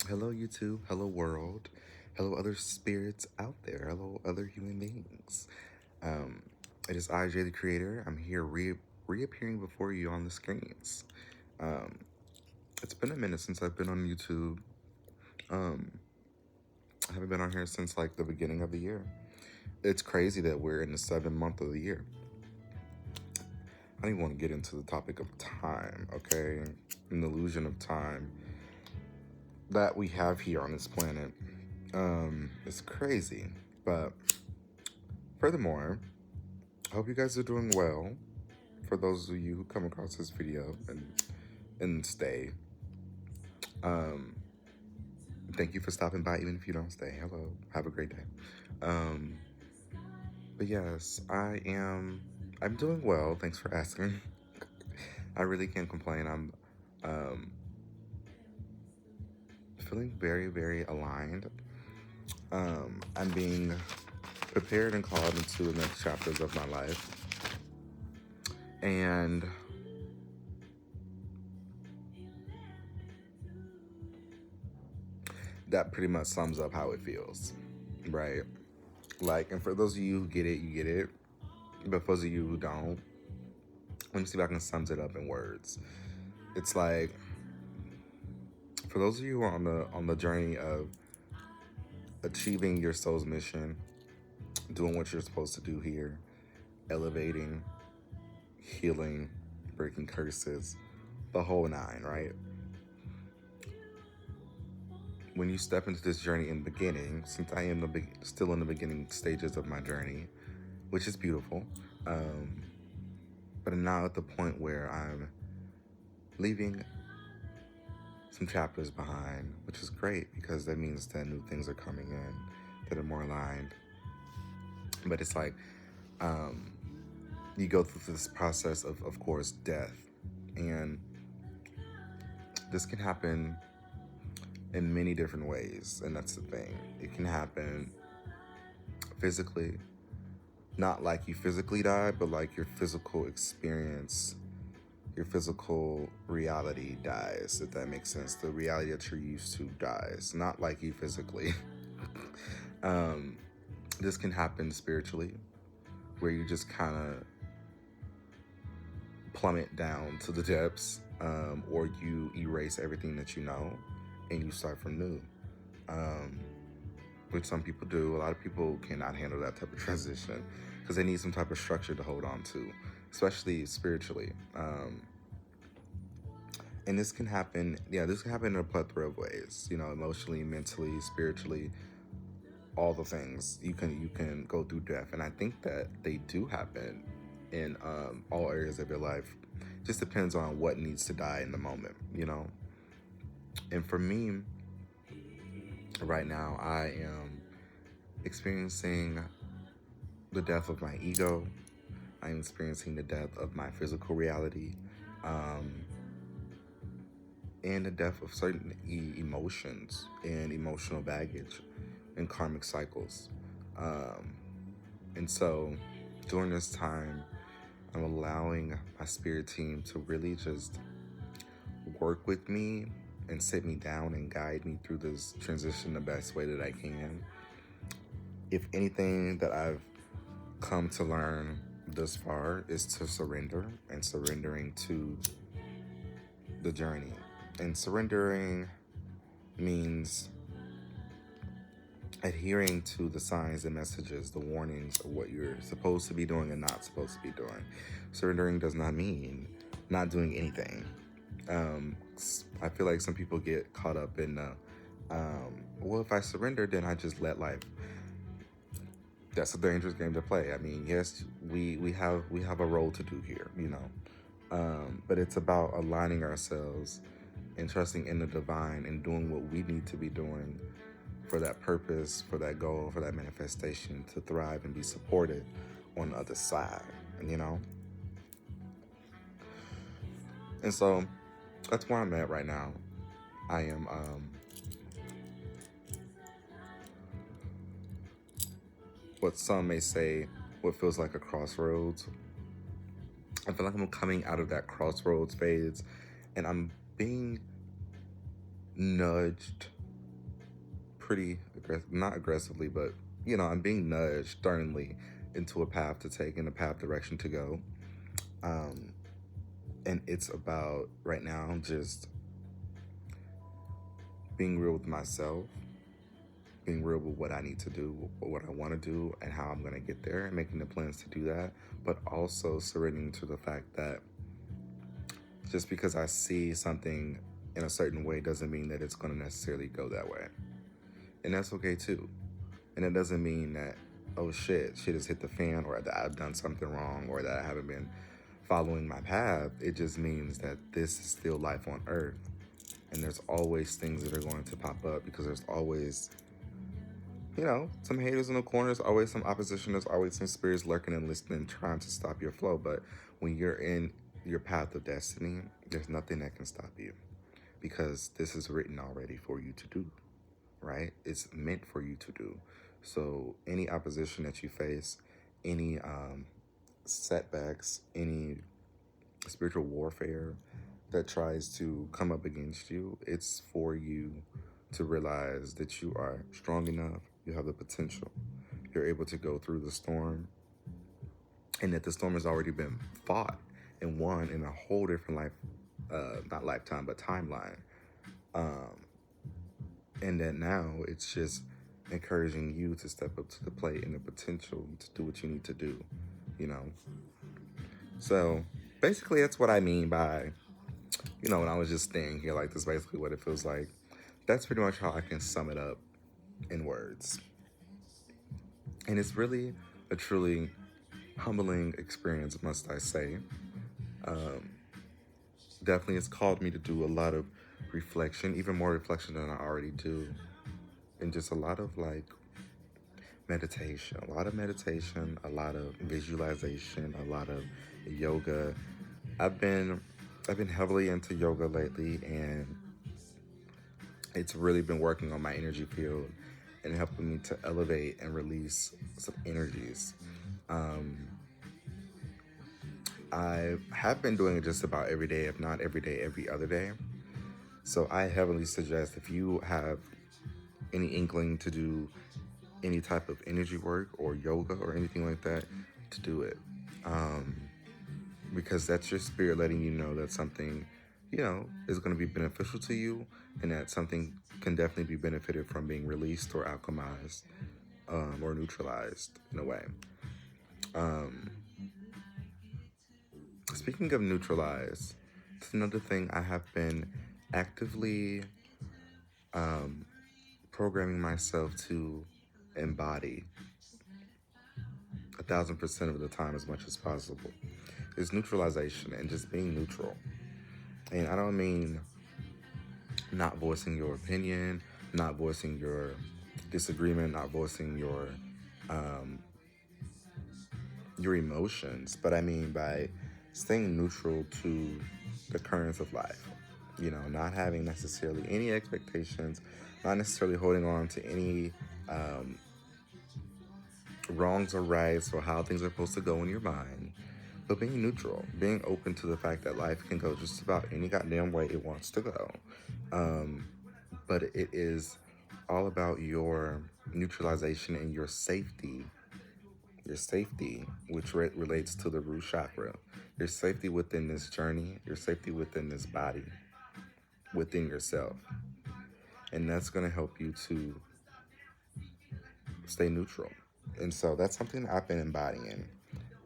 Hello, YouTube. Hello, world. Hello, other spirits out there. Hello, other human beings. Um, it is I, Jay the Creator. I'm here reappearing before you on the screens. Um, it's been a minute since I've been on YouTube. Um, I haven't been on here since like the beginning of the year. It's crazy that we're in the 7th month of the year. I don't even want to get into the topic of time, okay? An illusion of time that we have here on this planet. It's crazy. But furthermore, I hope you guys are doing well. For those of you who come across this video and stay, um, thank you for stopping by. Even if you don't stay, hello, have a great day. Um, but yes, I'm doing well. Thanks for asking. I really can't complain. I'm um, feeling very, very aligned. I'm being prepared and called into the next chapters of my life, and that pretty much sums up how it feels, right? Like, and for those of you who get it, you get it. But for those of you who don't, let me see if I can sum it up in words. It's like, for those of you who are on the journey of achieving your soul's mission, doing what you're supposed to do here, elevating, healing, breaking curses, the whole nine, right? When you step into this journey in the beginning, since I am still in the beginning stages of my journey, which is beautiful, but I'm now at the point where I'm leaving some chapters behind, which is great because that means that new things are coming in that are more aligned. But it's like you go through this process of course, death, and this can happen in many different ways, and that's the thing. It can happen physically, not like you physically die, but like your physical experience, your physical reality dies, if that makes sense. The reality that you're used to dies, not like you physically. This can happen spiritually, where you just kind of plummet down to the depths, or you erase everything that you know and you start from new, which some people do. A lot of people cannot handle that type of transition because they need some type of structure to hold on to, especially spiritually. And this can happen, this can happen in a plethora of ways, emotionally, mentally, spiritually, all the things. You can go through death, and I think that they do happen in all areas of your life. Just depends on what needs to die in the moment. And for me, right now, I am experiencing the death of my ego. I'm experiencing the death of my physical reality, and the death of certain emotions and emotional baggage and karmic cycles. And so during this time, I'm allowing my spirit team to really just work with me and sit me down and guide me through this transition the best way that I can. If anything that I've come to learn thus far is to surrender, and surrendering to the journey. And surrendering means adhering to the signs and messages, the warnings of what you're supposed to be doing and not supposed to be doing. Surrendering does not mean not doing anything. I feel like some people get caught up in well, if I surrender, then I just let life. That's a dangerous game to play. I mean, yes, we have a role to do here, but it's about aligning ourselves and trusting in the divine and doing what we need to be doing for that purpose, for that goal, for that manifestation to thrive and be supported on the other side. And so that's where I'm at right now. I am what some may say what feels like a crossroads. I feel like I'm coming out of that crossroads phase, and I'm being nudged pretty not aggressively, but I'm being nudged sternly into a path to take and a path direction to go. Um, and it's about right now just being real with myself, being real with what I need to do, what I want to do, and how I'm going to get there, and making the plans to do that. But also surrendering to the fact that just because I see something in a certain way doesn't mean that it's going to necessarily go that way. And that's okay too. And it doesn't mean that, oh shit has hit the fan, or that I've done something wrong, or that I haven't been following my path. It just means that this is still life on earth. And there's always things that are going to pop up because there's always, some haters in the corners, always some opposition, there's always some spirits lurking and listening, trying to stop your flow. But when you're in your path of destiny, there's nothing that can stop you because this is written already for you to do, right? It's meant for you to do. So any opposition that you face, any setbacks, any spiritual warfare that tries to come up against you, it's for you to realize that you are strong enough, you have the potential, you're able to go through the storm, and that the storm has already been fought and won in a whole different not lifetime, but timeline. And that now it's just encouraging you to step up to the plate and the potential to do what you need to do, you know? So basically that's what I mean by, when I was just staying here, like, this is basically what it feels like. That's pretty much how I can sum it up in words. And it's really a truly humbling experience, must I say. Definitely it's called me to do a lot of reflection, even more reflection than I already do. And just a lot of meditation, a lot of visualization, a lot of yoga. I've been heavily into yoga lately, and it's really been working on my energy field and helping me to elevate and release some energies. I have been doing it just about every day, if not every day, every other day. So I heavily suggest, if you have any inkling to do any type of energy work or yoga or anything like that, to do it. Because that's your spirit letting you know that something, is going to be beneficial to you, and that something can definitely be benefited from being released or alchemized, or neutralized in a way. Speaking of neutralize, it's another thing I have been actively programming myself to embody 1,000% of the time, as much as possible, is neutralization and just being neutral. And I don't mean not voicing your opinion, not voicing your disagreement, not voicing your emotions, but I mean by staying neutral to the currents of life. Not having necessarily any expectations, not necessarily holding on to any wrongs or rights or how things are supposed to go in your mind, but being neutral, being open to the fact that life can go just about any goddamn way it wants to go. But it is all about your neutralization and your safety, which relates to the root chakra. Your safety within this journey, your safety within this body, within yourself. And that's going to help you to stay neutral. And so that's something that I've been embodying.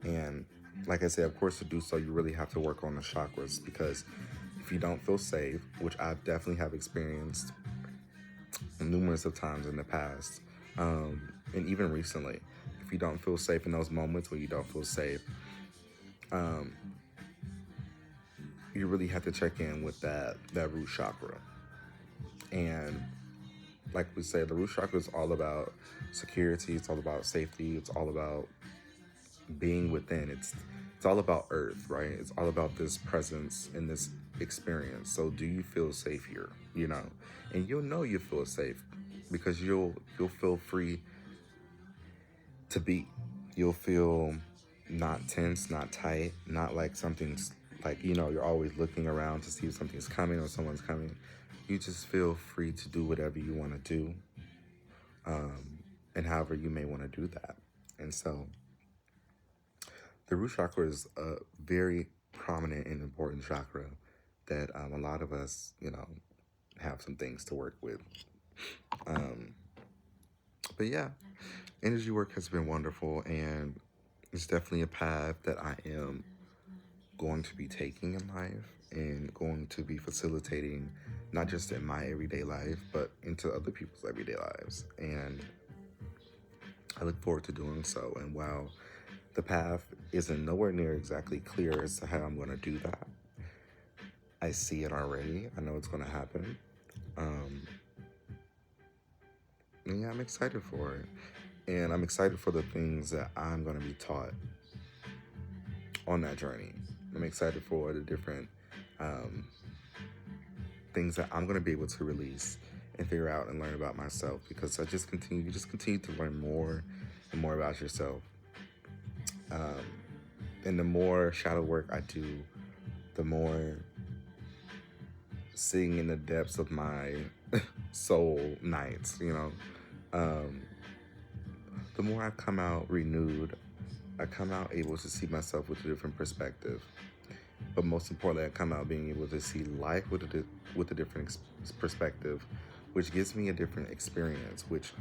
And like I said, of course, to do so, you really have to work on the chakras, because if you don't feel safe, which I definitely have experienced numerous of times in the past, and even recently, if you don't feel safe in those moments where you don't feel safe, you really have to check in with that root chakra. And like we say, the root chakra is all about security. It's all about safety. It's all about being within. It's all about earth, right? It's all about this presence and this experience. So do you feel safe here? And you'll know you feel safe because you'll feel free to be. You'll feel not tense, not tight, not like something's like, you're always looking around to see if something's coming or someone's coming. You just feel free to do whatever you want to do. and however you may want to do that. And so the root chakra is a very prominent and important chakra that a lot of us, have some things to work with. Um, but yeah, energy work has been wonderful, and it's definitely a path that I am going to be taking in life and going to be facilitating, not just in my everyday life, but into other people's everyday lives. And I look forward to doing so. And while the path isn't nowhere near exactly clear as to how I'm going to do that, I see it already. I know it's going to happen. And yeah, I'm excited for it. And I'm excited for the things that I'm going to be taught on that journey. I'm excited for the different um, things that I'm going to be able to release and figure out and learn about myself, because you just continue to learn more and more about yourself. And the more shadow work I do, the more seeing in the depths of my soul nights, the more I come out renewed. I come out able to see myself with a different perspective. But most importantly, I come out being able to see life with a different perspective, which gives me a different experience, which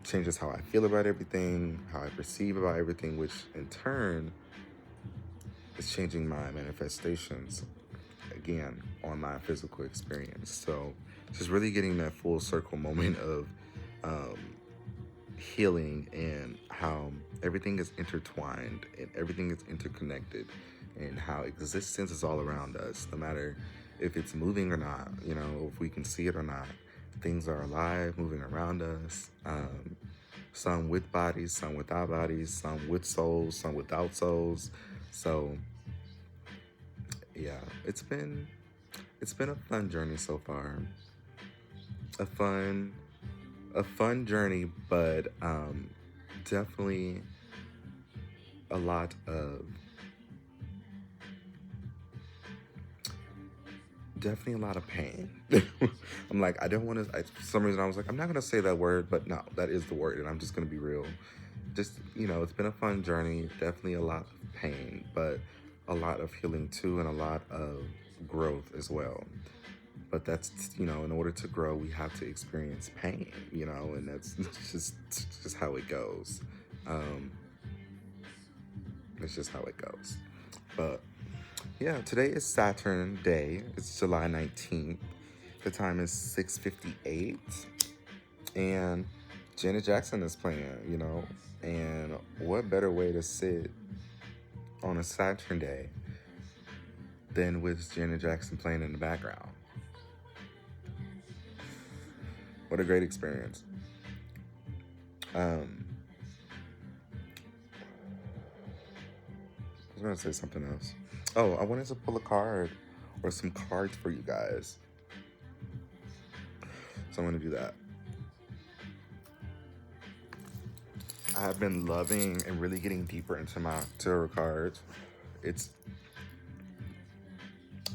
changes how I feel about everything, how I perceive about everything, which in turn is changing my manifestations again on my physical experience. So just really getting that full circle moment of um, healing, and how everything is intertwined and everything is interconnected, and how existence is all around us, no matter if it's moving or not, if we can see it or not. Things are alive, moving around us. Some with bodies, some without bodies, some with souls, some without souls. So yeah, it's been a fun journey so far. A fun journey, but definitely a lot of pain. I'm like, I don't want to. For some reason, I was like, I'm not gonna say that word, but no, that is the word, and I'm just gonna be real. Just it's been a fun journey. Definitely a lot of pain, but a lot of healing too, and a lot of growth as well. But that's in order to grow, we have to experience pain, and that's just how it goes. It's just how it goes. But yeah, today is Saturn Day. It's July 19th. The time is 6:58, and Janet Jackson is playing, and what better way to sit on a Saturn Day than with Janet Jackson playing in the background? What a great experience. I was going to say something else. Oh, I wanted to pull a card or some cards for you guys. So I'm going to do that. I have been loving and really getting deeper into my tarot cards. It's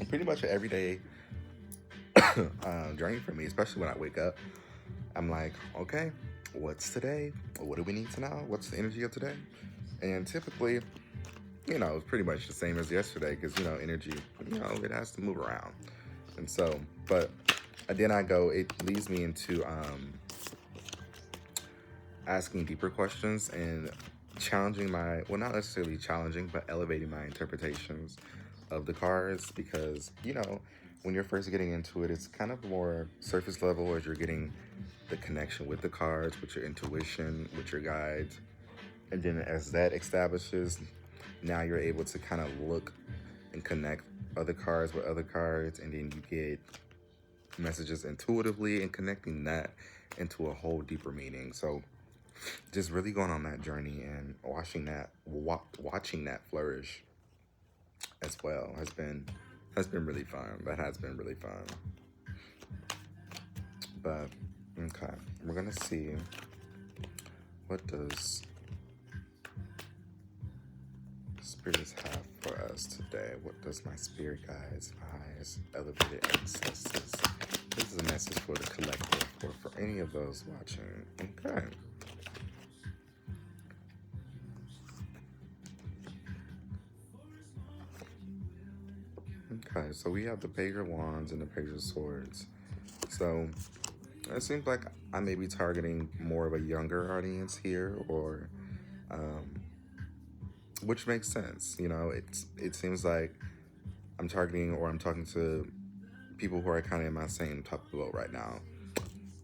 pretty much an everyday journey for me, especially when I wake up. I'm like, okay, what's today? What do we need to know? What's the energy of today? And typically, it's pretty much the same as yesterday, because, energy, it has to move around. And so, but then it leads me into asking deeper questions and challenging not necessarily challenging, but elevating my interpretations of the cards, because, when you're first getting into it, it's kind of more surface level as you're getting the connection with the cards, with your intuition, with your guides. And then as that establishes, now you're able to kind of look and connect other cards with other cards, and then you get messages intuitively and connecting that into a whole deeper meaning. So just really going on that journey and watching that flourish as well has been really fun. That has been really fun. But okay, we're gonna see what does spirits have for us today. What does my spirit guides, my highest elevated ancestors? This is a message for the collective, or for any of those watching. Okay. Okay, so we have the Page of Wands and the Page of Swords. So it seems like I may be targeting more of a younger audience here, or which makes sense. You know, it seems like I'm targeting or I'm talking to people who are kind of in my same type of boat right now.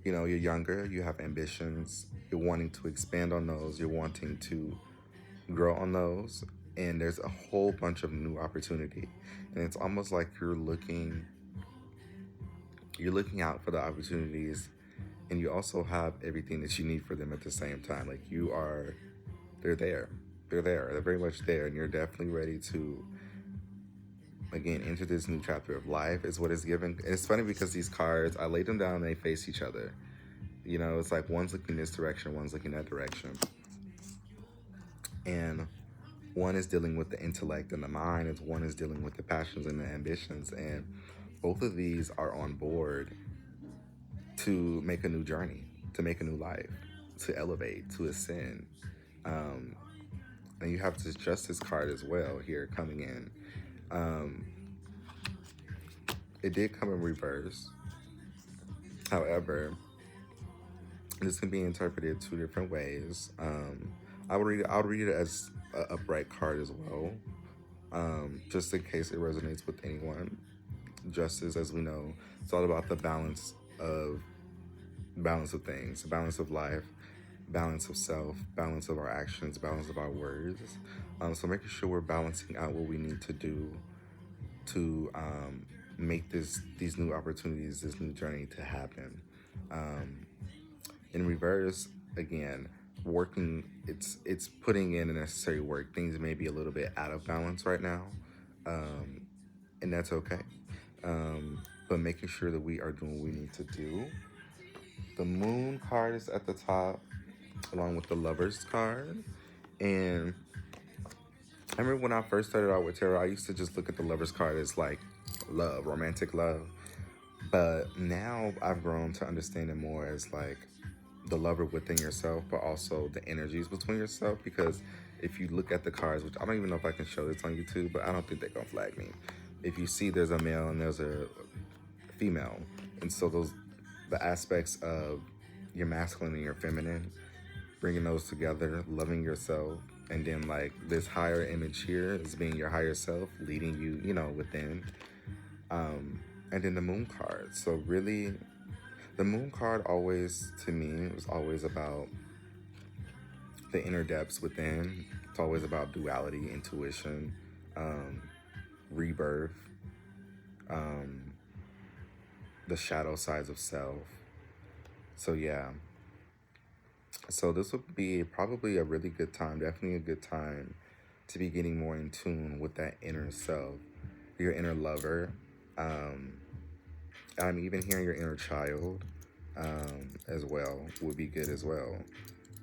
You know, you're younger, you have ambitions, you're wanting to expand on those, you're wanting to grow on those, and there's a whole bunch of new opportunity. And it's almost like you're looking out for the opportunities, and you also have everything that you need for them at the same time. Like they're there. They're very much there, and you're definitely ready to again enter this new chapter of life is what is given. And it's funny because these cards, I laid them down and they face each other. You know, it's like one's looking this direction, one's looking that direction. And one is dealing with the intellect and the mind, and one is dealing with the passions and the ambitions. And both of these are on board to make a new journey, to make a new life, to elevate, to ascend. Um, and you have this Justice card as well here coming in. It did come in reverse. However, this can be interpreted two different ways. I'll read it as a bright card as well, just in case it resonates with anyone. Justice, as we know, it's all about the balance of things, balance of life, balance of self, balance of our actions, balance of our words. So making sure we're balancing out what we need to do to make these new opportunities, this new journey to happen. In reverse, again, working, it's putting in the necessary work. Things may be a little bit out of balance right now, and that's okay. But making sure that we are doing what we need to do. The Moon card is at the top, along with the Lovers card. And I remember when I first started out with tarot, I used to just look at the Lovers card as like love, romantic love. But now I've grown to understand it more as like the lover within yourself, but also the energies between yourself. Because if you look at the cards, which I don't even know if I can show this on YouTube, but I don't think they're gonna flag me. If you see there's a male and there's a female, and so the aspects of your masculine and your feminine, bringing those together, loving yourself, and then like this higher image here is being your higher self, leading you, you know, within. And then the Moon card. So really, the Moon card always, to me, was always about the inner depths within. It's always about duality, intuition, rebirth, the shadow sides of self. So yeah. So this would be probably a really good time, definitely a good time to be getting more in tune with that inner self, your inner lover. I'm even hearing your inner child as well would be good as well.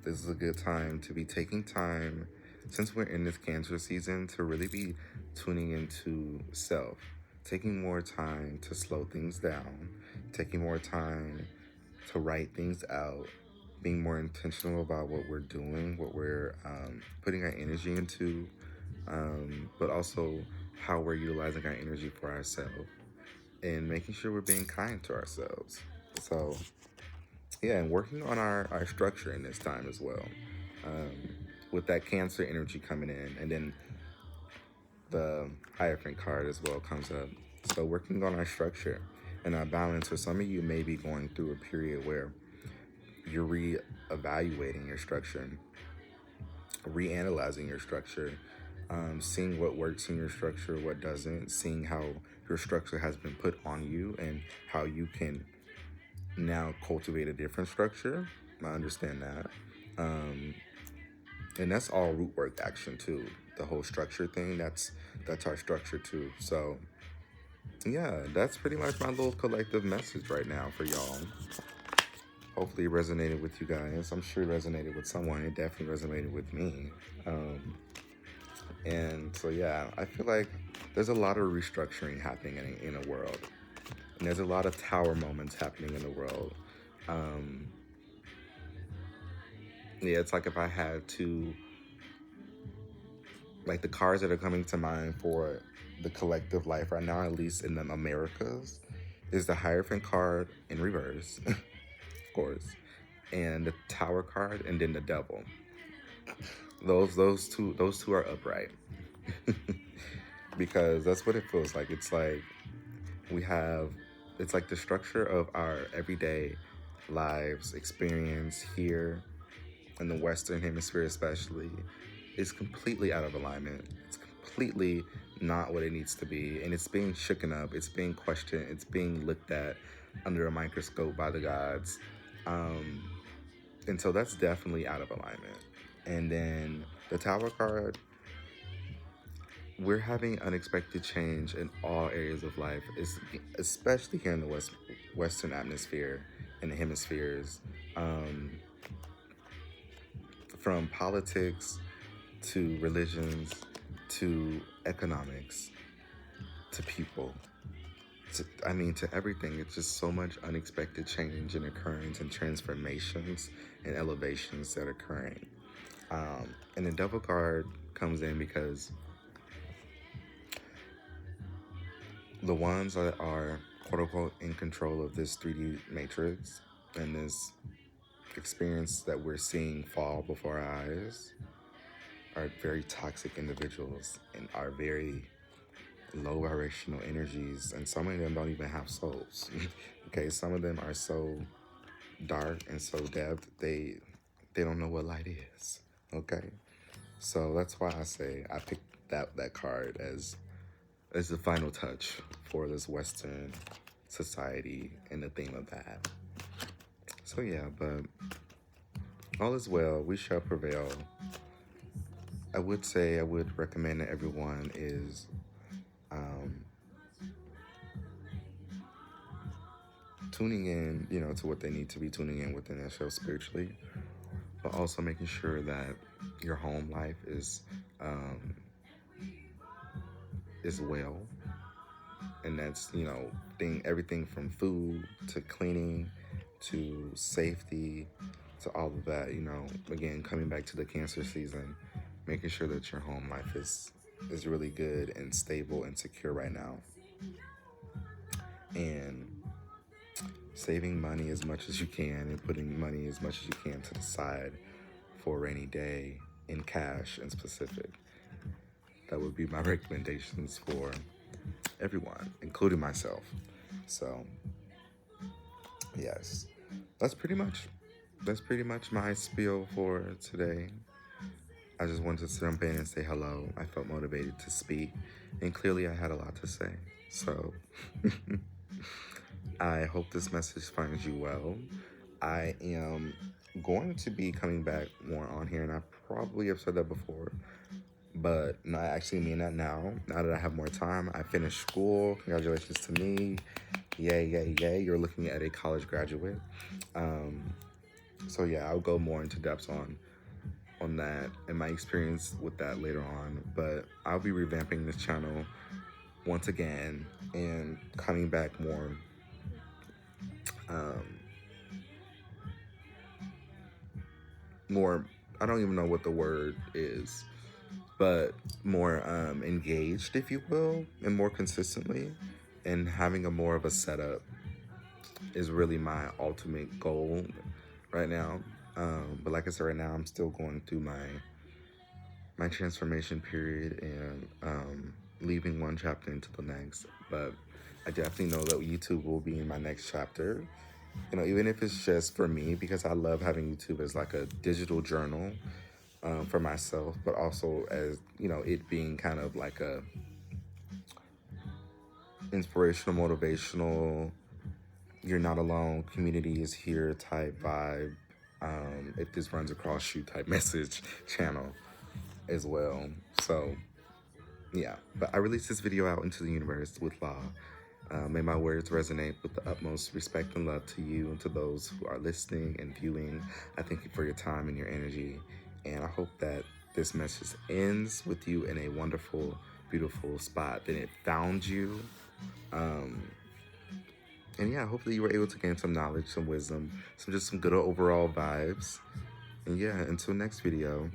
This is a good time to be taking time, since we're in this Cancer season, to really be tuning into self, taking more time to slow things down, taking more time to write things out, being more intentional about what we're doing, what we're putting our energy into, but also how we're utilizing our energy for ourselves, and making sure we're being kind to ourselves. So yeah, and working on our structure in this time as well, with that Cancer energy coming in, and then the Hierophant card as well comes up. So working on our structure and our balance. For some of you may be going through a period where you're re-evaluating your structure, reanalyzing your structure, seeing what works in your structure, what doesn't, seeing how your structure has been put on you and how you can now cultivate a different structure. I understand that. And that's all root work action too. The whole structure thing, that's our structure too. So yeah, that's pretty much my little collective message right now for y'all. Hopefully it resonated with you guys. I'm sure it resonated with someone. It definitely resonated with me. And so yeah, I feel like there's a lot of restructuring happening in the world. And there's a lot of tower moments happening in the world. Yeah, it's like if I had to, like the cards that are coming to mind for the collective life right now, at least in the Americas, is the Hierophant card in reverse, of course, and the Tower card, and then the Devil. Those two are upright because that's what it feels like. It's like we have, it's like the structure of our everyday lives experience here in the Western Hemisphere, especially, is completely out of alignment. It's completely not what it needs to be, and it's being shooken up. It's being questioned. It's being looked at under a microscope by the gods, um, and so that's definitely out of alignment. And then the Tower card, we're having unexpected change in all areas of life, especially here in the Western atmosphere and the hemispheres, um, from politics to religions to economics to people. To everything. It's just so much unexpected change and occurrence and transformations and elevations that are occurring. And the Devil card comes in because the ones that are quote unquote in control of this 3D matrix and this experience that we're seeing fall before our eyes are very toxic individuals and are very low vibrational energies, and some of them don't even have souls. Okay, some of them are so dark and so depth they don't know what light is. Okay, so that's why I say I picked that card as the final touch for this Western society and the theme of that. So yeah, but all is well. We shall prevail. I would recommend that everyone is um, tuning in, to what they need to be tuning in within themselves spiritually, but also making sure that your home life is well, and that's everything from food to cleaning to safety to all of that. Again, coming back to the Cancer season, making sure that your home life is really good and stable and secure right now, and saving money as much as you can and putting money as much as you can to the side for a rainy day in cash and specific. That would be my recommendations for everyone, including myself. So, yes, that's pretty much my spiel for today. I just wanted to jump in and say hello. I felt motivated to speak, and clearly I had a lot to say. So, I hope this message finds you well. I am going to be coming back more on here, and I probably have said that before, but no, I actually mean that now. Now that I have more time, I finished school. Congratulations to me. Yay, yay, yay. You're looking at a college graduate. So yeah, I'll go more into depth on that and my experience with that later on. But I'll be revamping this channel once again and coming back um, more, I don't even know what the word is, but more engaged, if you will, and more consistently, and having a more of a setup is really my ultimate goal right now. But like I said, right now I'm still going through my transformation period and leaving one chapter into the next. But I definitely know that YouTube will be in my next chapter. Even if it's just for me, because I love having YouTube as like a digital journal for myself, but also as it being kind of like a inspirational, motivational, you're not alone, community is here type vibe. If this runs across you type message channel as well. So yeah, but I released this video out into the universe with law. May my words resonate with the utmost respect and love to you and to those who are listening and viewing. I thank you for your time and your energy, and I hope that this message ends with you in a wonderful, beautiful spot, that it found you. And yeah, hopefully you were able to gain some knowledge, some wisdom, some good overall vibes. And yeah, until next video.